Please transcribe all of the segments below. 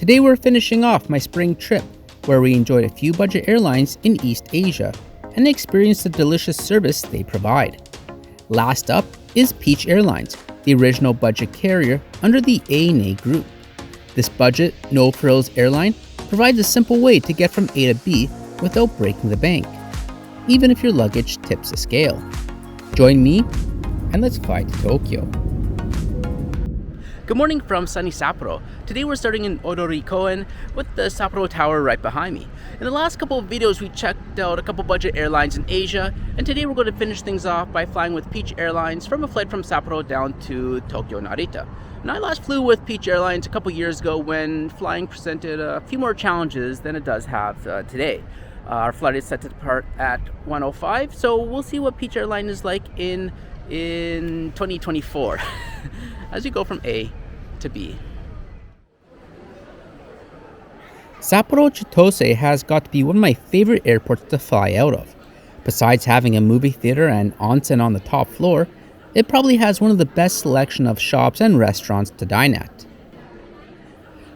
Today we're finishing off my spring trip, where we enjoyed a few budget airlines in East Asia and experienced the delicious service they provide. Last up is Peach Airlines, the original budget carrier under the ANA group. This budget, no-frills airline provides a simple way to get from A to B without breaking the bank, even if your luggage tips the scale. Join me and let's fly to Tokyo. Good morning from sunny Sapporo. Today we're starting in Odori-koen with the Sapporo Tower right behind me. In the last couple of videos we checked out a couple budget airlines in Asia, and today we're going to finish things off by flying with Peach Airlines from a flight from Sapporo down to Tokyo Narita. And I last flew with Peach Airlines a couple years ago when flying presented a few more challenges than it does have today. Our flight is set to depart at 1:05, so we'll see what Peach Airline is like in 2024 as we go from A to B. Sapporo Chitose has got to be one of my favorite airports to fly out of. Besides having a movie theater and onsen on the top floor, it probably has one of the best selection of shops and restaurants to dine at.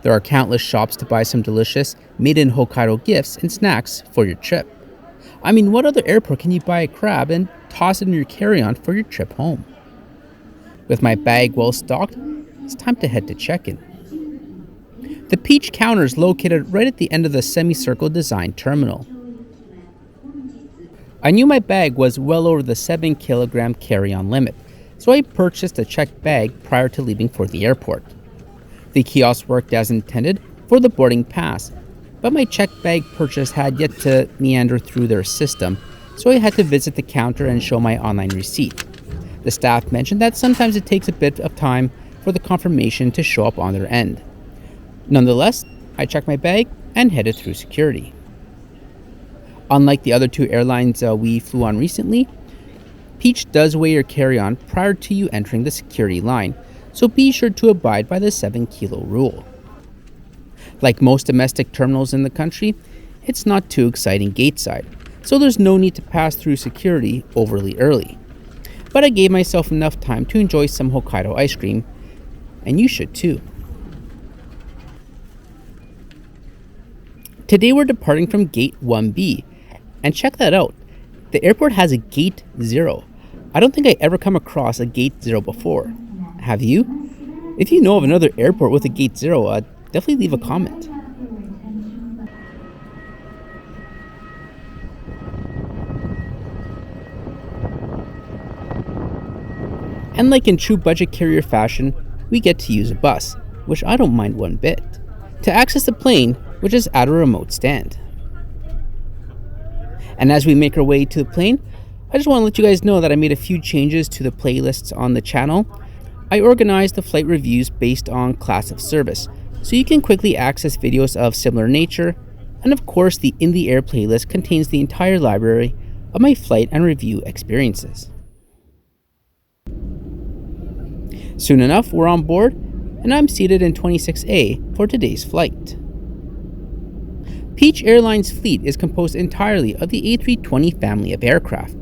There are countless shops to buy some delicious made-in-Hokkaido gifts and snacks for your trip. I mean, what other airport can you buy a crab and toss it in your carry-on for your trip home? With my bag well stocked, it's time to head to check-in. The Peach counter is located right at the end of the semicircle design terminal. I knew my bag was well over the 7 kilogram carry-on limit, so I purchased a checked bag prior to leaving for the airport. The kiosk worked as intended for the boarding pass, but my checked bag purchase had yet to meander through their system, so I had to visit the counter and show my online receipt. The staff mentioned that sometimes it takes a bit of time for the confirmation to show up on their end. Nonetheless, I checked my bag and headed through security. Unlike the other two airlines we flew on recently, Peach does weigh your carry-on prior to you entering the security line, so be sure to abide by the 7 kilo rule. Like most domestic terminals in the country, it's not too exciting gateside, so there's no need to pass through security overly early. But I gave myself enough time to enjoy some Hokkaido ice cream, and you should too. Today we're departing from Gate 1B, and check that out. The airport has a Gate 0. I don't think I ever come across a Gate 0 before. Have you? If you know of another airport with a Gate 0, definitely leave a comment. And like in true budget carrier fashion, we get to use a bus, which I don't mind one bit, to access the plane, which is at a remote stand. And as we make our way to the plane, I just want to let you guys know that I made a few changes to the playlists on the channel. I organized the flight reviews based on class of service, so you can quickly access videos of similar nature, and of course the In the Air playlist contains the entire library of my flight and review experiences. Soon enough, we're on board, and I'm seated in 26A for today's flight. Peach Airlines' fleet is composed entirely of the A320 family of aircraft.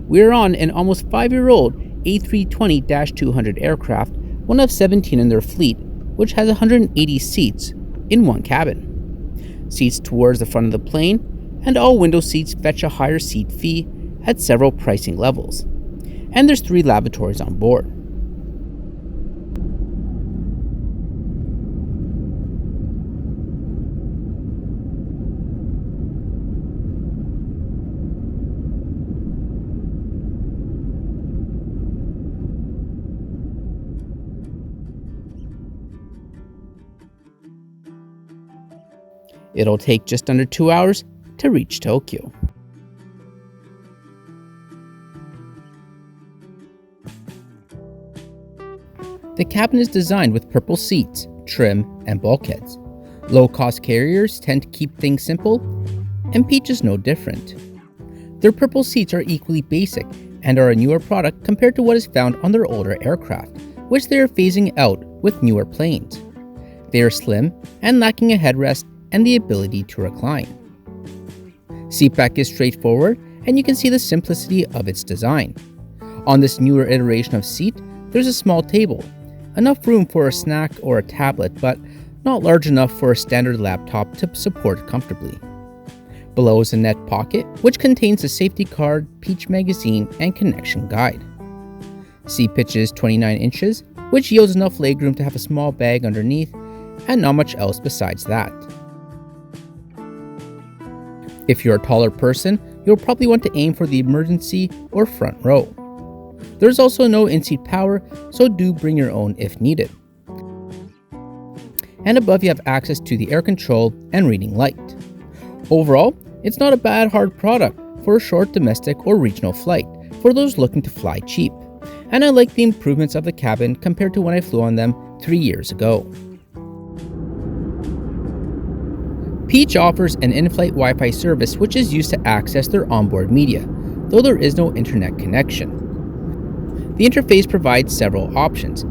We're on an almost 5-year-old A320-200 aircraft, one of 17 in their fleet, which has 180 seats in one cabin. Seats towards the front of the plane, and all window seats fetch a higher seat fee at several pricing levels. And there's 3 lavatories on board. It'll take just under 2 hours to reach Tokyo. The cabin is designed with purple seats, trim, and bulkheads. Low-cost carriers tend to keep things simple, and Peach is no different. Their purple seats are equally basic and are a newer product compared to what is found on their older aircraft, which they are phasing out with newer planes. They are slim and lacking a headrest and the ability to recline. Seatback is straightforward, and you can see the simplicity of its design. On this newer iteration of seat, there's a small table, enough room for a snack or a tablet, but not large enough for a standard laptop to support comfortably. Below is a net pocket, which contains a safety card, Peach magazine, and connection guide. Seat pitch is 29 inches, which yields enough legroom to have a small bag underneath, and not much else besides that. If you're a taller person, you'll probably want to aim for the emergency or front row. There's also no in-seat power, so do bring your own if needed. And above you have access to the air control and reading light. Overall, it's not a bad hard product for a short domestic or regional flight for those looking to fly cheap. And I like the improvements of the cabin compared to when I flew on them 3 years ago. Peach offers an in-flight Wi-Fi service which is used to access their onboard media, though there is no internet connection. The interface provides several options.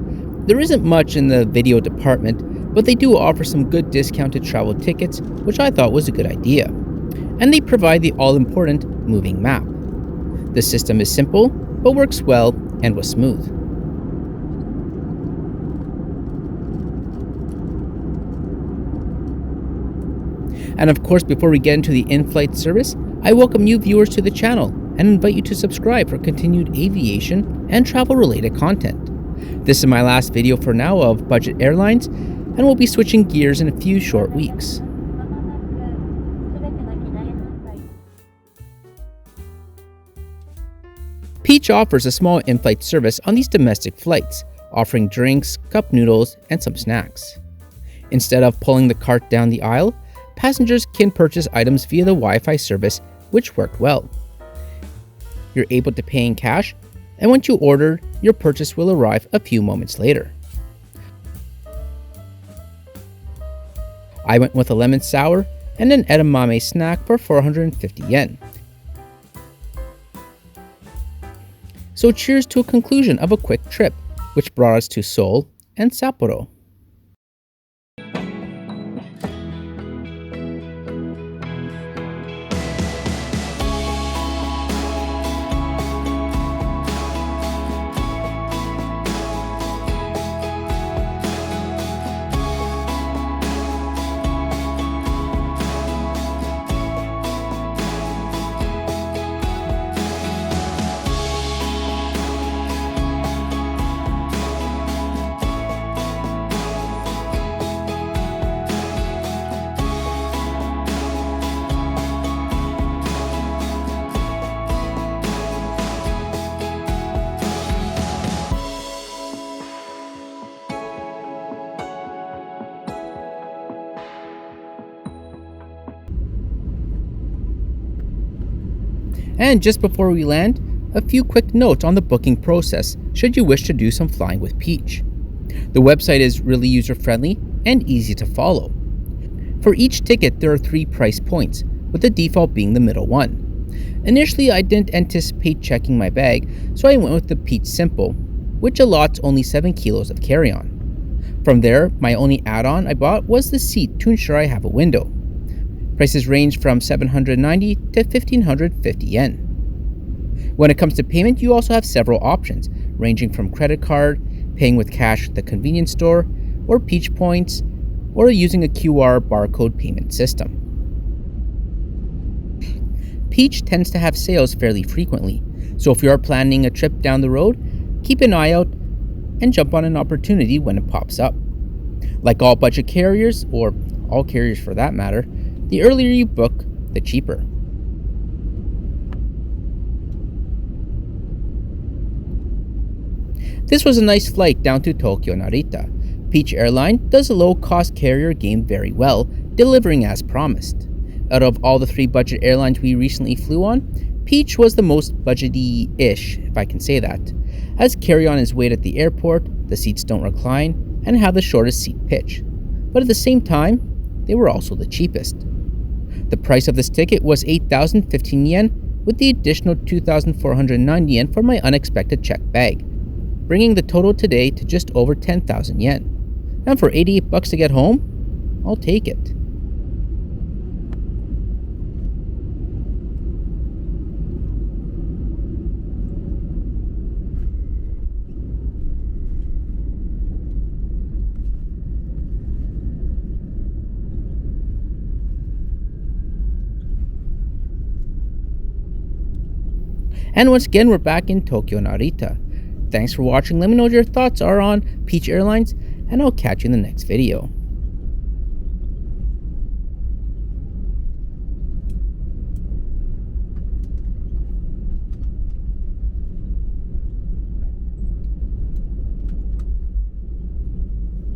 There isn't much in the video department, but they do offer some good discounted travel tickets, which I thought was a good idea. And they provide the all-important moving map. The system is simple, but works well and was smooth. And of course, before we get into the in-flight service, I welcome new viewers to the channel and invite you to subscribe for continued aviation and travel-related content. This is my last video for now of budget airlines, and we'll be switching gears in a few short weeks. Peach offers a small in-flight service on these domestic flights, offering drinks, cup noodles, and some snacks. Instead of pulling the cart down the aisle, passengers can purchase items via the Wi-Fi service, which worked well. You're able to pay in cash, and once you order, your purchase will arrive a few moments later. I went with a lemon sour and an edamame snack for 450 yen. So cheers to a conclusion of a quick trip, which brought us to Seoul and Sapporo. And just before we land, a few quick notes on the booking process should you wish to do some flying with Peach. The website is really user-friendly and easy to follow. For each ticket, there are 3 price points, with the default being the middle one. Initially, I didn't anticipate checking my bag, so I went with the Peach Simple, which allots only 7 kilos of carry-on. From there, my only add-on I bought was the seat to ensure I have a window. Prices range from 790 to 1550 yen. When it comes to payment, you also have several options, ranging from credit card, paying with cash at the convenience store, or Peach points, or using a QR barcode payment system. Peach tends to have sales fairly frequently, so if you are planning a trip down the road, keep an eye out and jump on an opportunity when it pops up. Like all budget carriers, or all carriers for that matter, the earlier you book, the cheaper. This was a nice flight down to Tokyo Narita. Peach Airline does a low-cost carrier game very well, delivering as promised. Out of all the 3 budget airlines we recently flew on, Peach was the most budgety-ish, if I can say that, as carry-on is weighed at the airport, the seats don't recline, and have the shortest seat pitch. But at the same time, they were also the cheapest. The price of this ticket was 8,015 yen, with the additional 2,490 yen for my unexpected checked bag, bringing the total today to just over 10,000 yen. And for 88 bucks to get home, I'll take it. And once again, we're back in Tokyo, Narita. Thanks for watching. Let me know what your thoughts are on Peach Airlines, and I'll catch you in the next video.